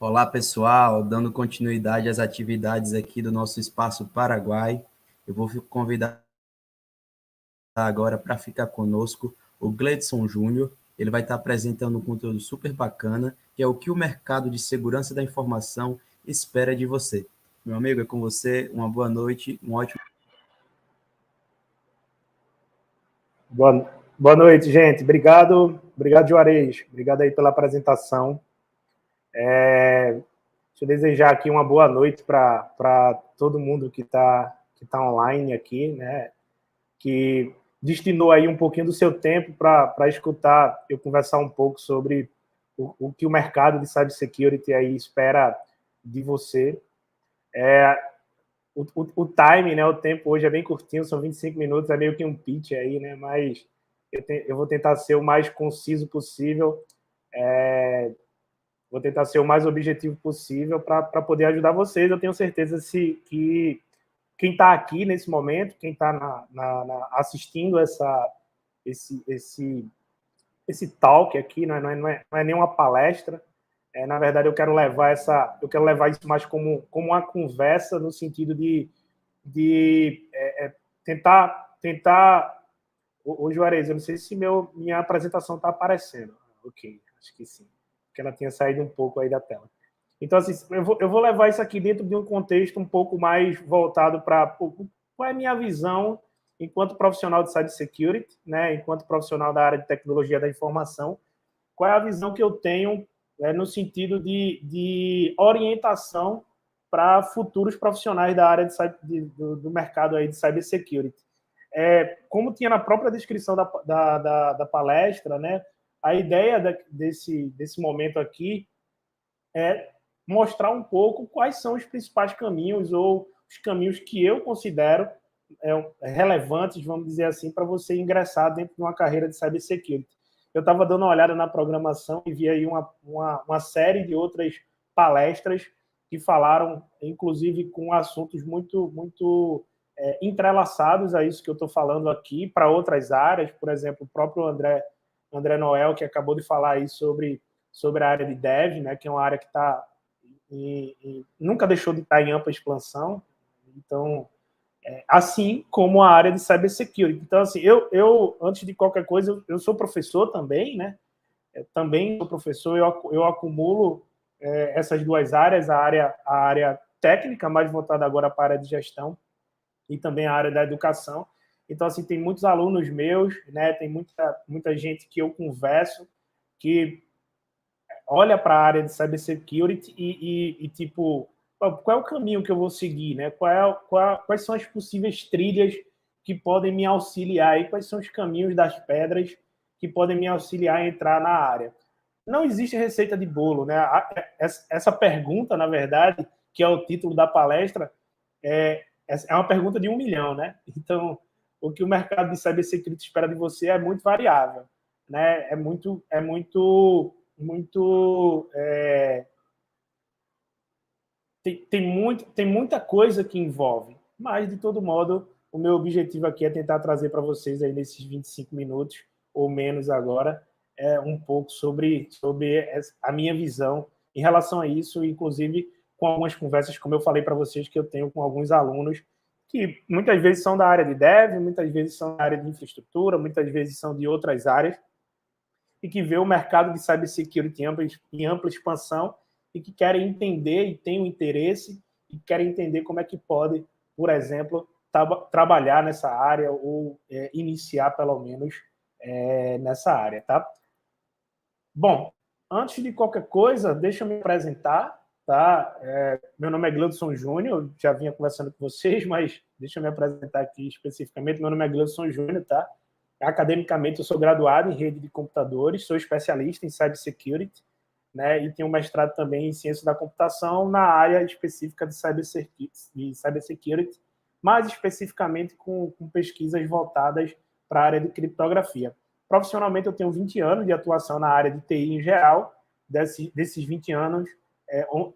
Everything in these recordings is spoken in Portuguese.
Olá, pessoal, dando continuidade às atividades aqui do nosso Espaço Paraguai. Eu vou convidar agora para ficar conosco o Gleidson Júnior. Ele vai estar apresentando um conteúdo super bacana, que é o que o mercado de segurança da informação espera de você. Meu amigo, é com você. Uma boa noite, um ótimo... Boa noite, gente. Obrigado, Juarez. Obrigado aí pela apresentação. Deixa eu desejar aqui uma boa noite para todo mundo que tá online aqui, né? Que destinou aí um pouquinho do seu tempo para escutar eu conversar um pouco sobre o que o mercado de cybersecurity aí espera de você. O time, né? O tempo hoje é bem curtinho, são 25 minutos, é meio que um pitch aí, né? Mas eu vou tentar ser o mais conciso possível, vou tentar ser o mais objetivo possível para poder ajudar vocês. Eu tenho certeza que quem está aqui nesse momento, quem está assistindo esse talk aqui, não é nenhuma palestra. Na verdade, eu quero levar isso mais como uma conversa, no sentido de tentar. Ô, Juarez, eu não sei se minha apresentação está aparecendo. Ok, acho que sim, porque ela tinha saído um pouco aí da tela. Então, assim, eu vou levar isso aqui dentro de um contexto um pouco mais voltado para qual é a minha visão enquanto profissional de cybersecurity, né, enquanto profissional da área de tecnologia da informação, qual é a visão que eu tenho no sentido de orientação para futuros profissionais da área do mercado aí de cybersecurity. Como tinha na própria descrição da palestra, né, a ideia desse momento aqui é mostrar um pouco quais são os principais caminhos ou os caminhos que eu considero relevantes, vamos dizer assim, para você ingressar dentro de uma carreira de cybersecurity. Eu estava dando uma olhada na programação e vi aí uma série de outras palestras que falaram, inclusive, com assuntos muito entrelaçados a isso que eu estou falando aqui, para outras áreas. Por exemplo, o próprio André Noel, que acabou de falar aí sobre a área de dev, né, que é uma área que nunca deixou de estar em ampla expansão. Então, assim como a área de cybersecurity. Então, assim, eu antes de qualquer coisa, eu sou professor também, né? Também sou professor, eu acumulo essas duas áreas, a área técnica, mais voltada agora para a área de gestão, e também a área da educação. Então, assim, tem muitos alunos meus, né? Tem muita gente que eu converso que olha para a área de cybersecurity e tipo, qual é o caminho que eu vou seguir, né? Quais são as possíveis trilhas que podem me auxiliar e quais são os caminhos das pedras que podem me auxiliar a entrar na área. Não existe receita de bolo, né? Essa pergunta, na verdade, que é o título da palestra, é uma pergunta de 1 milhão, né? Então, o que o mercado de cybersecurity espera de você é muito variável, né? Tem muita coisa que envolve, mas, de todo modo, o meu objetivo aqui é tentar trazer para vocês aí nesses 25 minutos, ou menos agora, um pouco sobre a minha visão em relação a isso, inclusive com algumas conversas, como eu falei para vocês, que eu tenho com alguns alunos que muitas vezes são da área de dev, muitas vezes são da área de infraestrutura, muitas vezes são de outras áreas, e que vê o mercado de cybersecurity em ampla expansão e que querem entender e têm um interesse e querem entender como é que pode, por exemplo, trabalhar nessa área ou iniciar, pelo menos, nessa área, tá? Bom, antes de qualquer coisa, deixa eu me apresentar, tá? Meu nome é Gleidson Júnior, já vinha conversando com vocês, mas deixa eu me apresentar aqui especificamente. Meu nome é Gleidson Júnior, tá? Academicamente, eu sou graduado em rede de computadores, sou especialista em cybersecurity, né, e tenho um mestrado também em ciência da computação na área específica de cybersecurity, mais especificamente com pesquisas voltadas para a área de criptografia. Profissionalmente, eu tenho 20 anos de atuação na área de TI em geral. Desses 20 anos,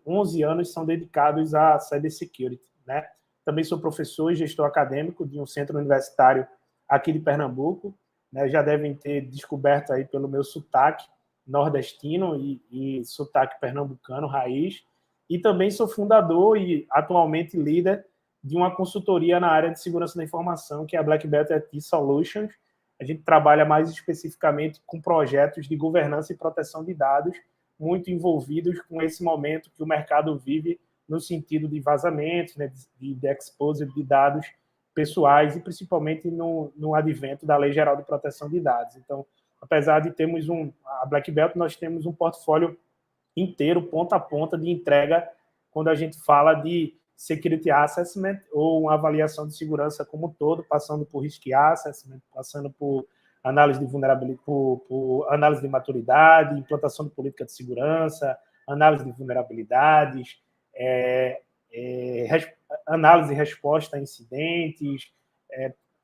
11 anos são dedicados a cybersecurity, né? Também sou professor e gestor acadêmico de um centro universitário aqui de Pernambuco, né? Já devem ter descoberto aí pelo meu sotaque, nordestino e sotaque pernambucano, raiz, e também sou fundador e atualmente líder de uma consultoria na área de segurança da informação, que é a Black Belt IT Solutions. A gente trabalha mais especificamente com projetos de governança e proteção de dados, muito envolvidos com esse momento que o mercado vive no sentido de vazamentos, né, de exposure de dados pessoais e principalmente no advento da Lei Geral de Proteção de Dados. Então, apesar de termos a Black Belt, nós temos um portfólio inteiro, ponta a ponta, de entrega quando a gente fala de Security Assessment ou uma avaliação de segurança como um todo, passando por Risk Assessment, passando por análise de vulnerabilidade, por análise de maturidade, implantação de política de segurança, análise de vulnerabilidades, análise e resposta a incidentes,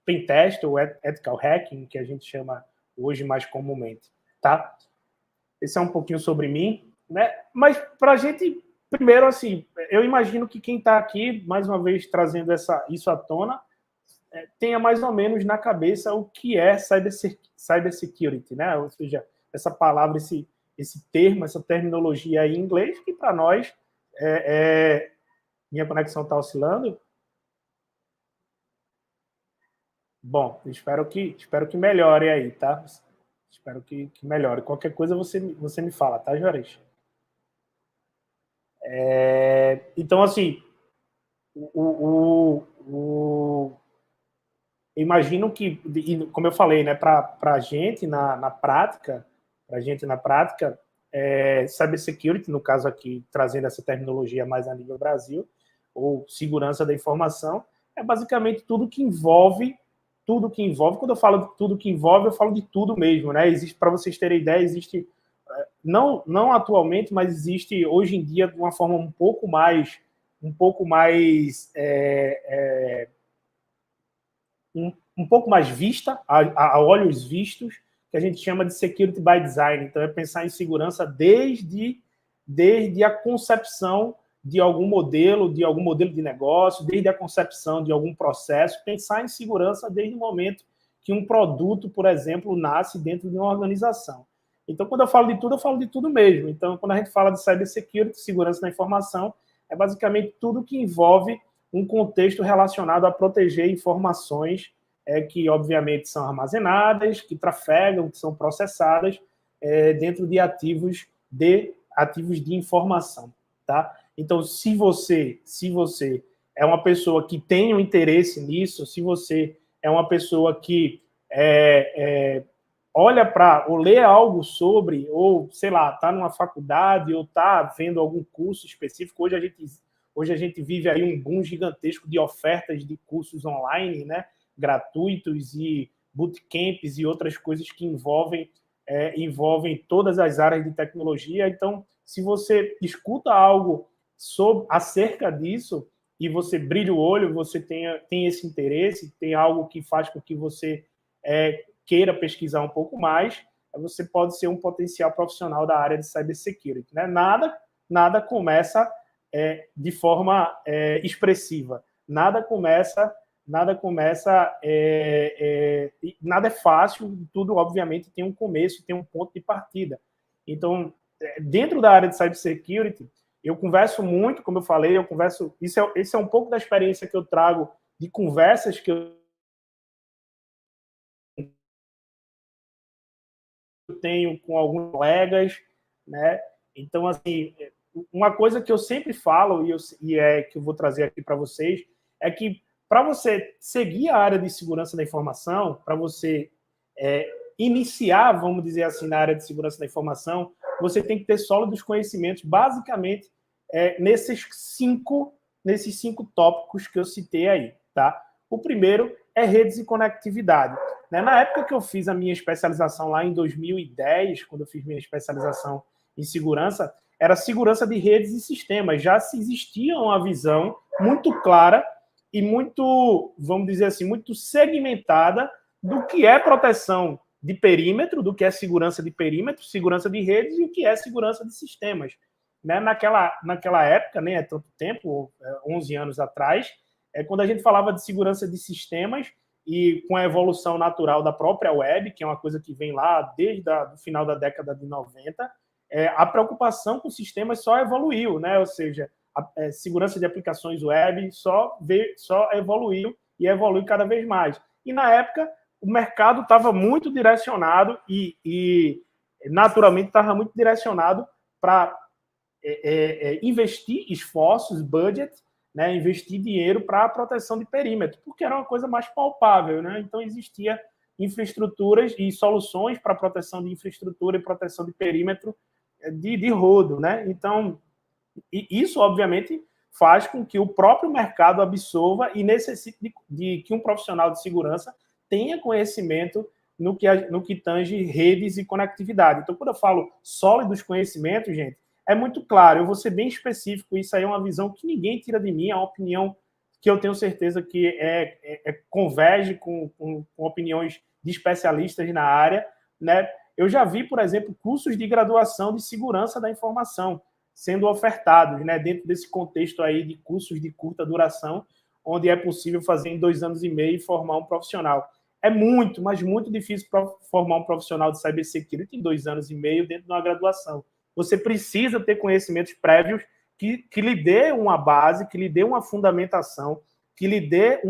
pentest ou ethical hacking, que a gente chama hoje mais comumente, tá? Esse é um pouquinho sobre mim, né? Mas para a gente, primeiro, assim, eu imagino que quem está aqui, mais uma vez, trazendo isso à tona, tenha mais ou menos na cabeça o que é cybersecurity, né? Ou seja, essa palavra, esse termo, essa terminologia em inglês, que para nós minha conexão está oscilando. Bom, espero que melhore aí, tá? Espero que melhore. Qualquer coisa você me fala, tá, Juarez? Então, assim, imagino que, como eu falei, né, para a gente na prática, cybersecurity, no caso aqui, trazendo essa terminologia mais a nível Brasil, ou segurança da informação, é basicamente tudo que envolve, quando eu falo de tudo que envolve, eu falo de tudo mesmo, né? Existe, para vocês terem ideia, existe, não atualmente, mas existe hoje em dia de uma forma um pouco mais um pouco mais vista, a olhos vistos, que a gente chama de security by design. Então, é pensar em segurança desde a concepção de algum modelo de negócio, desde a concepção de algum processo, pensar em segurança desde o momento que um produto, por exemplo, nasce dentro de uma organização. Então, quando eu falo de tudo mesmo. Então, quando a gente fala de cybersecurity, segurança da informação, é basicamente tudo que envolve um contexto relacionado a proteger informações que, obviamente, são armazenadas, que trafegam, que são processadas dentro de ativos de informação, tá? Então, se você é uma pessoa que tem um interesse nisso, se você é uma pessoa que olha para, ou lê algo sobre, ou, sei lá, está numa faculdade, ou está vendo algum curso específico, hoje a gente vive aí um boom gigantesco de ofertas de cursos online, né, gratuitos, e bootcamps e outras coisas que envolvem todas as áreas de tecnologia. Então, se você escuta algo acerca disso e você brilha o olho, você tem esse interesse, tem algo que faz com que você queira pesquisar um pouco mais, você pode ser um potencial profissional da área de cybersecurity, né? Nada começa de forma expressiva. Nada é fácil, tudo, obviamente, tem um começo, tem um ponto de partida. Então, dentro da área de cybersecurity, eu converso muito, como eu falei, esse é um pouco da experiência que eu trago de conversas que eu tenho com alguns colegas, né? Então, assim, uma coisa que eu sempre falo, e que eu vou trazer aqui para vocês, é que para você seguir a área de segurança da informação, para você iniciar, vamos dizer assim, na área de segurança da informação, você tem que ter sólidos conhecimentos, basicamente, nesses cinco tópicos que eu citei aí, tá? O primeiro é redes e conectividade. Na época que eu fiz a minha especialização lá em 2010, quando eu fiz minha especialização em segurança, era segurança de redes e sistemas. Já se existia uma visão muito clara e muito, vamos dizer assim, muito segmentada do que é proteção de perímetro, do que é segurança de perímetro, segurança de redes e o que é segurança de sistemas. Naquela época, nem é tanto tempo, 11 anos atrás, quando a gente falava de segurança de sistemas, e com a evolução natural da própria web, que é uma coisa que vem lá desde o final da década de 90, a preocupação com sistemas só evoluiu, né? Ou seja, a segurança de aplicações web só evoluiu e evolui cada vez mais. E, na época, o mercado estava muito direcionado e naturalmente, estava muito direcionado para investir esforços, budget, né, investir dinheiro para a proteção de perímetro, porque era uma coisa mais palpável, né? Então, existia infraestruturas e soluções para proteção de infraestrutura e proteção de perímetro de rodo, né? Então, isso, obviamente, faz com que o próprio mercado absorva e necessite de que um profissional de segurança tenha conhecimento no que tange redes e conectividade. Então, quando eu falo sólidos conhecimentos, gente, é muito claro, eu vou ser bem específico, isso aí é uma visão que ninguém tira de mim, é uma opinião que eu tenho certeza que converge com opiniões de especialistas na área, né? Eu já vi, por exemplo, cursos de graduação de segurança da informação sendo ofertados, né, dentro desse contexto aí de cursos de curta duração, onde é possível fazer em 2 anos e meio e formar um profissional. É muito, mas muito difícil formar um profissional de cybersecurity em 2 anos e meio dentro de uma graduação. Você precisa ter conhecimentos prévios que lhe dê uma base, que lhe dê uma fundamentação, que lhe dê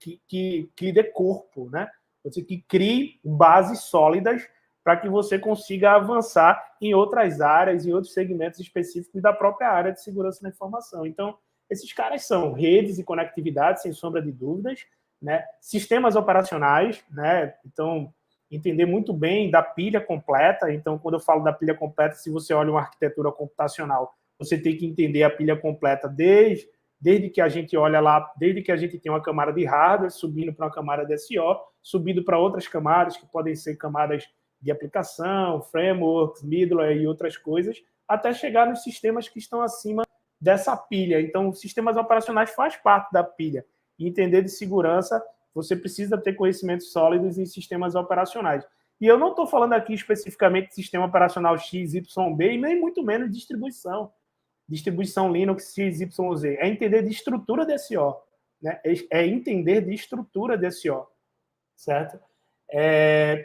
que lhe dê corpo, né? Você que crie bases sólidas para que você consiga avançar em outras áreas, em outros segmentos específicos da própria área de segurança da informação. Então, esses caras são redes e conectividade, sem sombra de dúvidas, né? Sistemas operacionais, né? Então, entender muito bem da pilha completa. Então, quando eu falo da pilha completa, se você olha uma arquitetura computacional, você tem que entender a pilha completa desde que a gente olha lá, desde que a gente tem uma camada de hardware, subindo para uma camada de SO, subindo para outras camadas, que podem ser camadas de aplicação, frameworks, middleware e outras coisas, até chegar nos sistemas que estão acima dessa pilha. Então, sistemas operacionais faz parte da pilha. E entender de segurança, você precisa ter conhecimentos sólidos em sistemas operacionais. E eu não estou falando aqui especificamente de sistema operacional X, Y, B, e nem muito menos distribuição Linux, X, Y, Z. É entender de estrutura de SO, né? É entender de estrutura de SO, certo?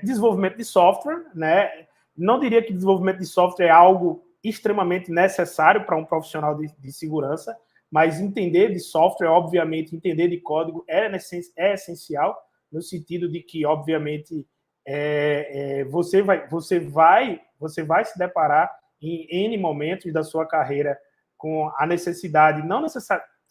Desenvolvimento de software, né? Não diria que desenvolvimento de software é algo extremamente necessário para um profissional de segurança, mas entender de software, obviamente, entender de código é essencial, no sentido de que, obviamente, você vai se deparar em N momentos da sua carreira com a necessidade,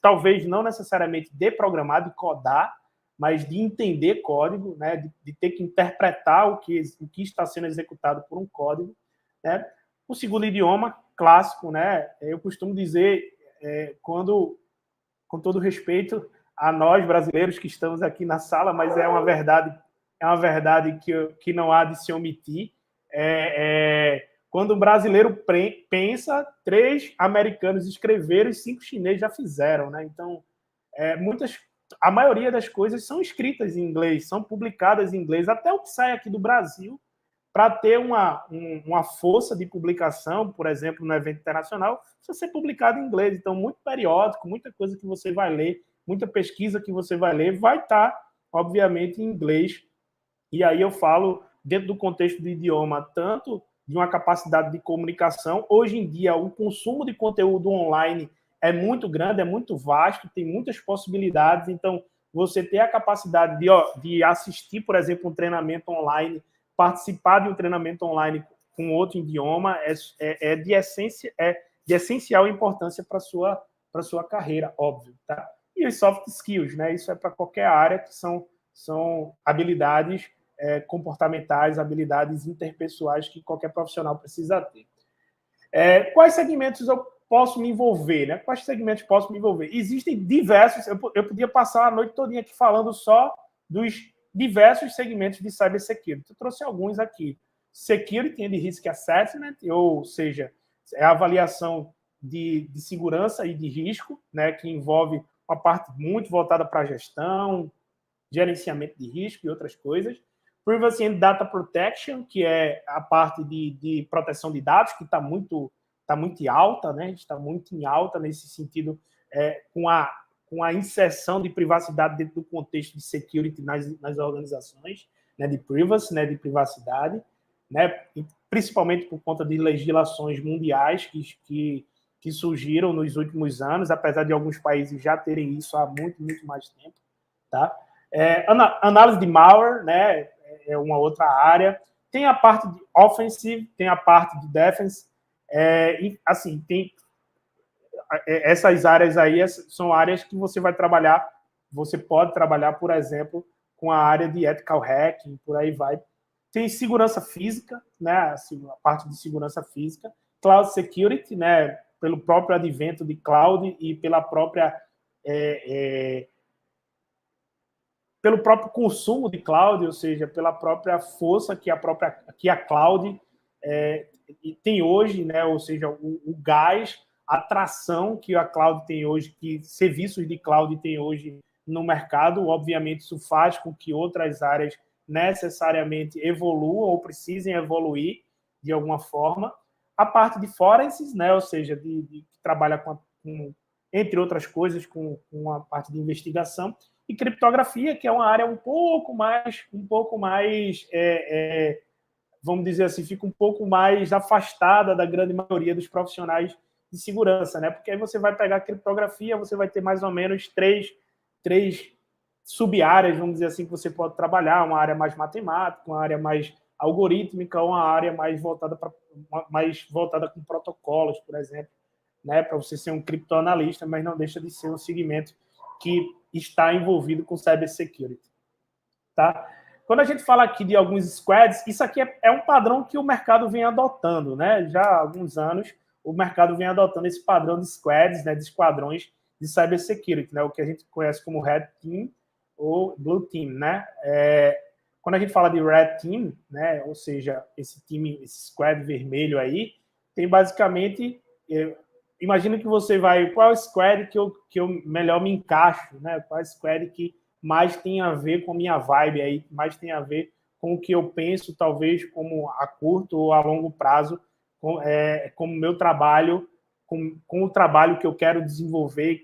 talvez não necessariamente de programar, de codar, mas de entender código, né, de ter que interpretar o que está sendo executado por um código, né? O segundo idioma clássico, né? Eu costumo dizer, com todo respeito a nós brasileiros que estamos aqui na sala, mas é uma verdade que não há de se omitir. Quando um brasileiro pensa, 3 americanos escreveram e 5 chineses já fizeram, né? Então, a maioria das coisas são escritas em inglês, são publicadas em inglês, até o que sai aqui do Brasil, para ter uma força de publicação, por exemplo, no evento internacional, precisa ser publicado em inglês. Então, muito periódico, muita coisa que você vai ler, muita pesquisa que você vai ler, vai estar, obviamente, em inglês. E aí eu falo, dentro do contexto do idioma, tanto de uma capacidade de comunicação. Hoje em dia, o consumo de conteúdo online é muito grande, é muito vasto, tem muitas possibilidades. Então, você ter a capacidade de assistir, por exemplo, um treinamento online, participar de um treinamento online com outro idioma é de essencial importância para a sua carreira, óbvio. Tá? E os soft skills, né? Isso é para qualquer área, que são habilidades comportamentais, habilidades interpessoais que qualquer profissional precisa ter. Quais segmentos eu posso me envolver? Né? Quais segmentos posso me envolver? Existem diversos, eu podia passar a noite toda aqui falando só dos diversos segmentos de cybersecurity. Eu trouxe alguns aqui. Security and Risk Assessment, ou seja, é a avaliação de segurança e de risco, né, que envolve uma parte muito voltada para a gestão, gerenciamento de risco e outras coisas. Privacy and Data Protection, que é a parte de proteção de dados, que está muito alta, né? Está muito em alta nesse sentido, com com a inserção de privacidade dentro do contexto de security nas organizações, né, de privacy, né, de privacidade, né, principalmente por conta de legislações mundiais que surgiram nos últimos anos, apesar de alguns países já terem isso há muito, muito mais tempo. Tá? Análise de malware, né, é uma outra área. Tem a parte de offensive, tem a parte de defense. E, assim, tem essas áreas aí são áreas que você vai trabalhar. Você pode trabalhar, por exemplo, com a área de ethical hacking, por aí vai. Tem segurança física, né, assim, a parte de segurança física. Cloud security, né, pelo próprio advento de cloud e pela própria pelo próprio consumo de cloud, ou seja, pela própria força que a cloud tem hoje, né? Ou seja, o gás, a tração que a cloud tem hoje, que serviços de cloud tem hoje no mercado. Obviamente, isso faz com que outras áreas necessariamente evoluam ou precisem evoluir de alguma forma. A parte de forensics, né? Ou seja, que trabalha entre outras coisas, com a parte de investigação. E criptografia, que é uma área um pouco mais, vamos dizer assim, fica um pouco mais afastada da grande maioria dos profissionais de segurança, né? Porque aí você vai pegar a criptografia, você vai ter mais ou menos três sub-áreas, vamos dizer assim, que você pode trabalhar, uma área mais matemática, uma área mais algorítmica, uma área mais voltada com protocolos, por exemplo, né? Para você ser um criptoanalista, mas não deixa de ser um segmento que está envolvido com cybersecurity. Tá? Quando a gente fala aqui de alguns squads, isso aqui é um padrão que o mercado vem adotando, né? Já há alguns anos, o mercado vem adotando esse padrão de squads, né? De esquadrões de cybersecurity, né? O que a gente conhece como Red Team ou Blue Team, né? Quando a gente fala de Red Team, né? Ou seja, esse squad vermelho aí, tem basicamente... Imagina que você vai... Qual é o squad que eu melhor me encaixo, né? Qual é o squad que mais tem a ver com a minha vibe aí, mais tem a ver com o que eu penso, talvez, como a curto ou a longo prazo, como meu trabalho, com o trabalho que eu quero desenvolver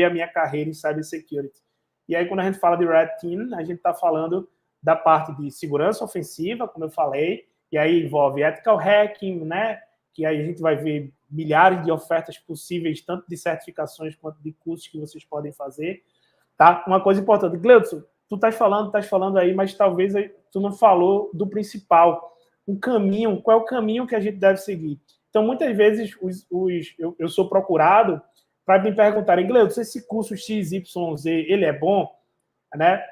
a minha carreira em cybersecurity. E aí, quando a gente fala de Red Team, a gente está falando da parte de segurança ofensiva, como eu falei, e aí envolve ethical hacking, né? Que aí a gente vai ver milhares de ofertas possíveis, tanto de certificações quanto de cursos que vocês podem fazer. Tá? Uma coisa importante, Gleudson, tu estás falando aí, mas talvez tu não falou do principal. Qual é o caminho que a gente deve seguir? Então, muitas vezes, eu sou procurado para me perguntarem, Gleudson, esse curso XYZ, ele é bom? Né?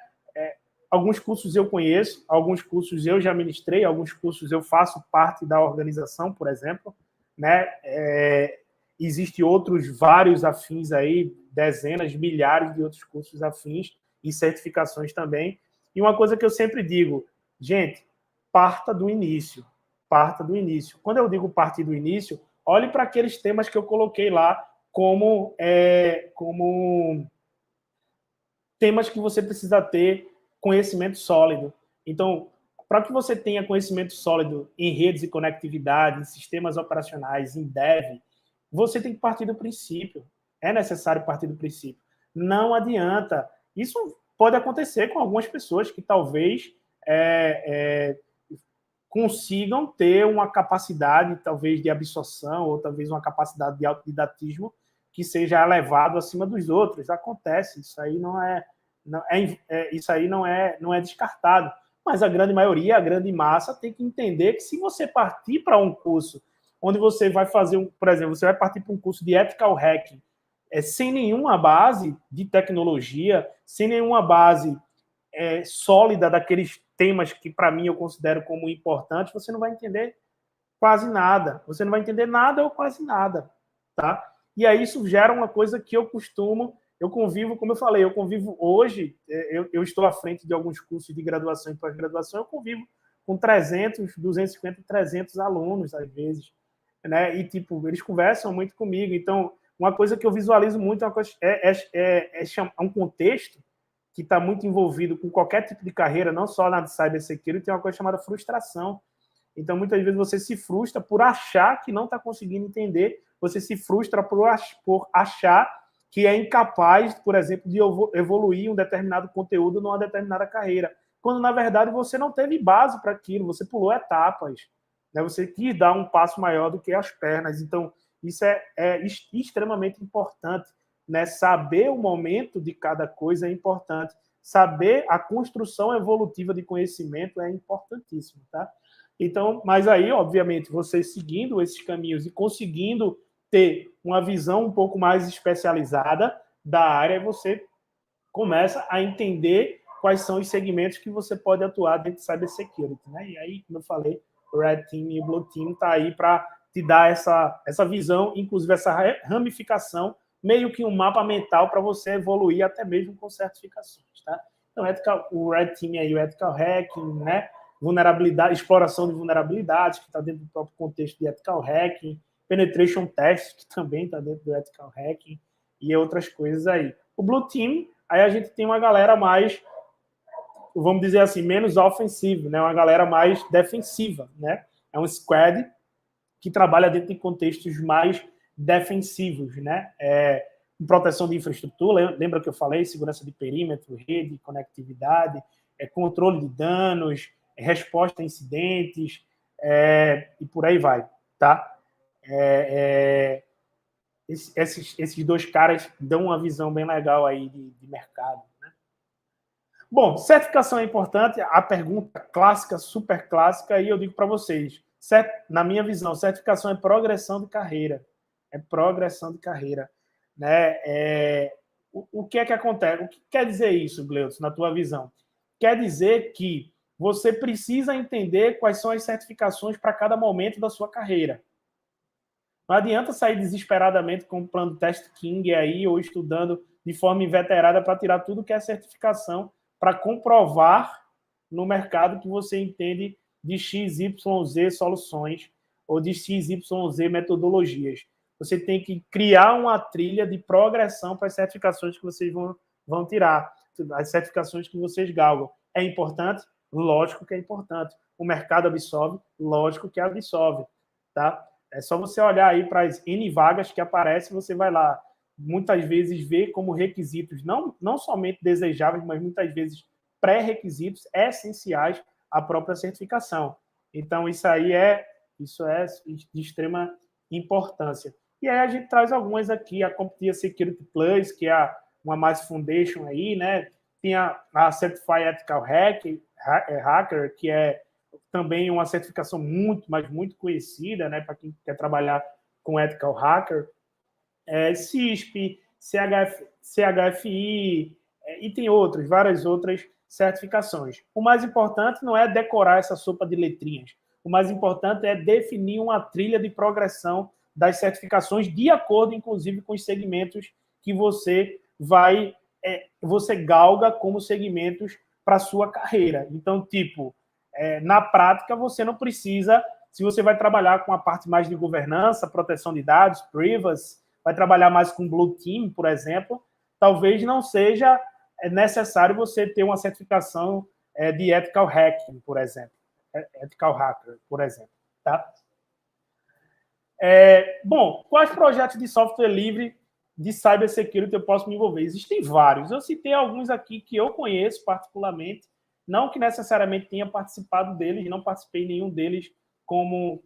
Alguns cursos eu conheço, alguns cursos eu já ministrei, alguns cursos eu faço parte da organização, por exemplo. Né? Existem outros vários afins aí, dezenas, milhares de outros cursos afins e certificações também. E uma coisa que eu sempre digo, gente, parta do início. Parta do início. Quando eu digo partir do início, olhe para aqueles temas que eu coloquei lá como temas que você precisa ter conhecimento sólido. Então, para que você tenha conhecimento sólido em redes e conectividade, em sistemas operacionais, em dev, você tem que partir do princípio. É necessário partir do princípio. Não adianta. Isso pode acontecer com algumas pessoas que talvez consigam ter uma capacidade, talvez, de absorção ou talvez uma capacidade de autodidatismo que seja elevado acima dos outros. Acontece. Isso aí não é descartado. Mas a grande maioria, a grande massa, tem que entender que se você partir para um curso onde você vai fazer, por exemplo, você vai partir para um curso de ethical hacking, sem nenhuma base de tecnologia, sem nenhuma base sólida daqueles temas que, para mim, eu considero como importantes, você não vai entender quase nada. Você não vai entender nada ou quase nada. Tá? E aí isso gera uma coisa que eu convivo, como eu falei, eu convivo hoje, eu estou à frente de alguns cursos de graduação e pós-graduação, eu convivo com 300, 250, 300 alunos, às vezes, né? E, tipo, eles conversam muito comigo. Então, uma coisa que eu visualizo muito é um contexto que está muito envolvido com qualquer tipo de carreira, não só na cybersecurity, tem uma coisa chamada frustração. Então, muitas vezes você se frustra por achar que não está conseguindo entender, você se frustra por achar que é incapaz, por exemplo, de evoluir um determinado conteúdo numa determinada carreira, quando, na verdade, você não teve base para aquilo, você pulou etapas, né? Você quis dar um passo maior do que as pernas. Então, isso é extremamente importante, né? Saber o momento de cada coisa é importante. Saber a construção evolutiva de conhecimento é importantíssimo, tá? Então, mas aí, obviamente, você seguindo esses caminhos e conseguindo ter uma visão um pouco mais especializada da área, você começa a entender quais são os segmentos que você pode atuar dentro de cybersecurity, né? E aí, como eu falei, o Red Team e o Blue Team tá aí para te dar essa visão, inclusive essa ramificação, meio que um mapa mental para você evoluir até mesmo com certificações, tá? Então, o Red Team aí, o Ethical Hacking, né? Vulnerabilidade, exploração de vulnerabilidades, que está dentro do próprio contexto de Ethical Hacking, Penetration Test, que também está dentro do Ethical Hacking, e outras coisas aí. O Blue Team, aí a gente tem uma galera mais, vamos dizer assim, menos ofensiva, né? Uma galera mais defensiva, né? É um squad que trabalha dentro de contextos mais defensivos, né? Proteção de infraestrutura, lembra que eu falei? Segurança de perímetro, rede, conectividade, controle de danos, resposta a incidentes, e por aí vai, tá? Esses dois caras dão uma visão bem legal aí de mercado, né? Bom, certificação é importante. A pergunta clássica, super clássica, e eu digo para vocês, na minha visão, certificação é progressão de carreira. É progressão de carreira, né? O que é que acontece? O que quer dizer isso, Gleudson, na tua visão? Quer dizer que você precisa entender quais são as certificações para cada momento da sua carreira. Não adianta sair desesperadamente comprando teste King aí ou estudando de forma inveterada para tirar tudo que é certificação para comprovar no mercado que você entende de XYZ soluções ou de XYZ metodologias. Você tem que criar uma trilha de progressão para as certificações que vocês vão tirar, as certificações que vocês galgam. É importante? Lógico que é importante. O mercado absorve? Lógico que absorve, tá? É só você olhar aí para as N vagas que aparecem, você vai lá, muitas vezes ver como requisitos, não somente desejáveis, mas muitas vezes pré-requisitos essenciais à própria certificação. Então, isso é de extrema importância. E aí a gente traz algumas aqui, a CompTIA Security Plus, que é uma mais foundation aí, né? Tem a Certified Ethical Hacker, que é também uma certificação muito, mas muito conhecida, né, para quem quer trabalhar com Ethical Hacker, CISP, CHFI, e tem várias outras certificações. O mais importante não é decorar essa sopa de letrinhas. O mais importante é definir uma trilha de progressão das certificações de acordo, inclusive, com os segmentos que você você galga como segmentos para a sua carreira. Então, tipo, na prática, você não precisa, se você vai trabalhar com a parte mais de governança, proteção de dados, privacy, vai trabalhar mais com Blue Team, por exemplo, talvez não seja necessário você ter uma certificação de Ethical Hacking, por exemplo. Ethical Hacker, por exemplo. Tá? Bom, quais projetos de software livre de cybersecurity eu posso me envolver? Existem vários. Eu citei alguns aqui que eu conheço particularmente, não que necessariamente tenha participado deles, não participei em nenhum deles como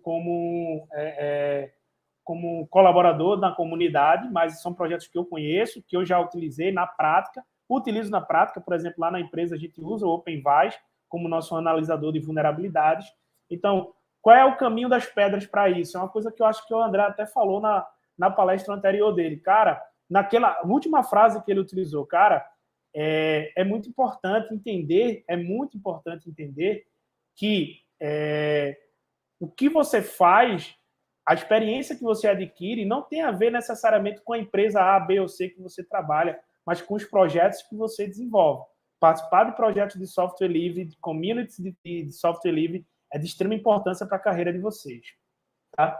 colaborador na comunidade, mas são projetos que eu conheço, que eu já utilizei na prática, utilizo na prática, por exemplo, lá na empresa a gente usa o OpenVIS como nosso analisador de vulnerabilidades. Então, qual é o caminho das pedras para isso? É uma coisa que eu acho que o André até falou na palestra anterior dele. Cara, naquela última frase que ele utilizou, cara, é muito importante entender que o que você faz, a experiência que você adquire, não tem a ver necessariamente com a empresa A, B ou C que você trabalha, mas com os projetos que você desenvolve. Participar de projetos de software livre, de communities de software livre, é de extrema importância para a carreira de vocês. Tá?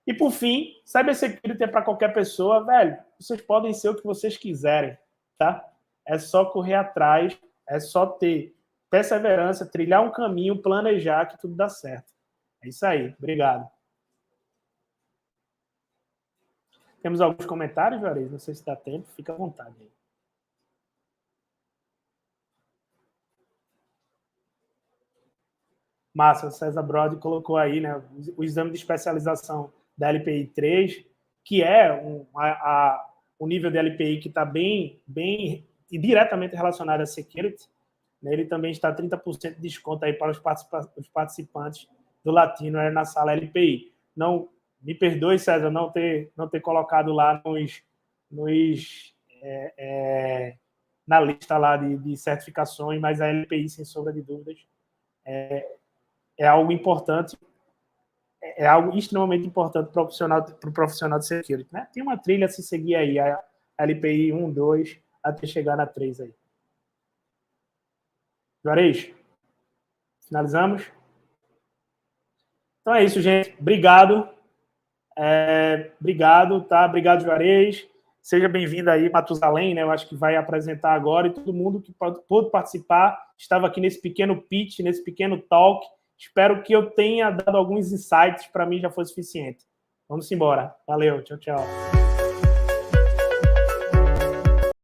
E, por fim, cybersecurity é para qualquer pessoa, velho. Vocês podem ser o que vocês quiserem, tá? É só correr atrás, é só ter perseverança, trilhar um caminho, planejar que tudo dá certo. É isso aí. Obrigado. Temos alguns comentários, Juarez? Não sei se dá tempo, fica à vontade aí. Massa, o César Brody colocou aí, né, o exame de especialização da LPI 3, que é o nível de LPI que está bem e diretamente relacionado à security. Né, ele também está 30% de desconto aí para os participantes do Latino na sala LPI. Não, me perdoe, César, não ter colocado lá na lista lá de certificações, mas a LPI, sem sombra de dúvidas, é algo importante, é algo extremamente importante para o profissional de security. Né? Tem uma trilha a se seguir aí, a LPI 1, 2, até chegar na 3 aí. Juarez, finalizamos? Então é isso, gente. Obrigado. Obrigado, tá? Obrigado, Juarez. Seja bem-vindo aí, Matusalém, né? Eu acho que vai apresentar agora, e todo mundo que pôde participar estava aqui nesse pequeno pitch, nesse pequeno talk. Espero que eu tenha dado alguns insights, para mim já foi suficiente. Vamos embora. Valeu, tchau, tchau.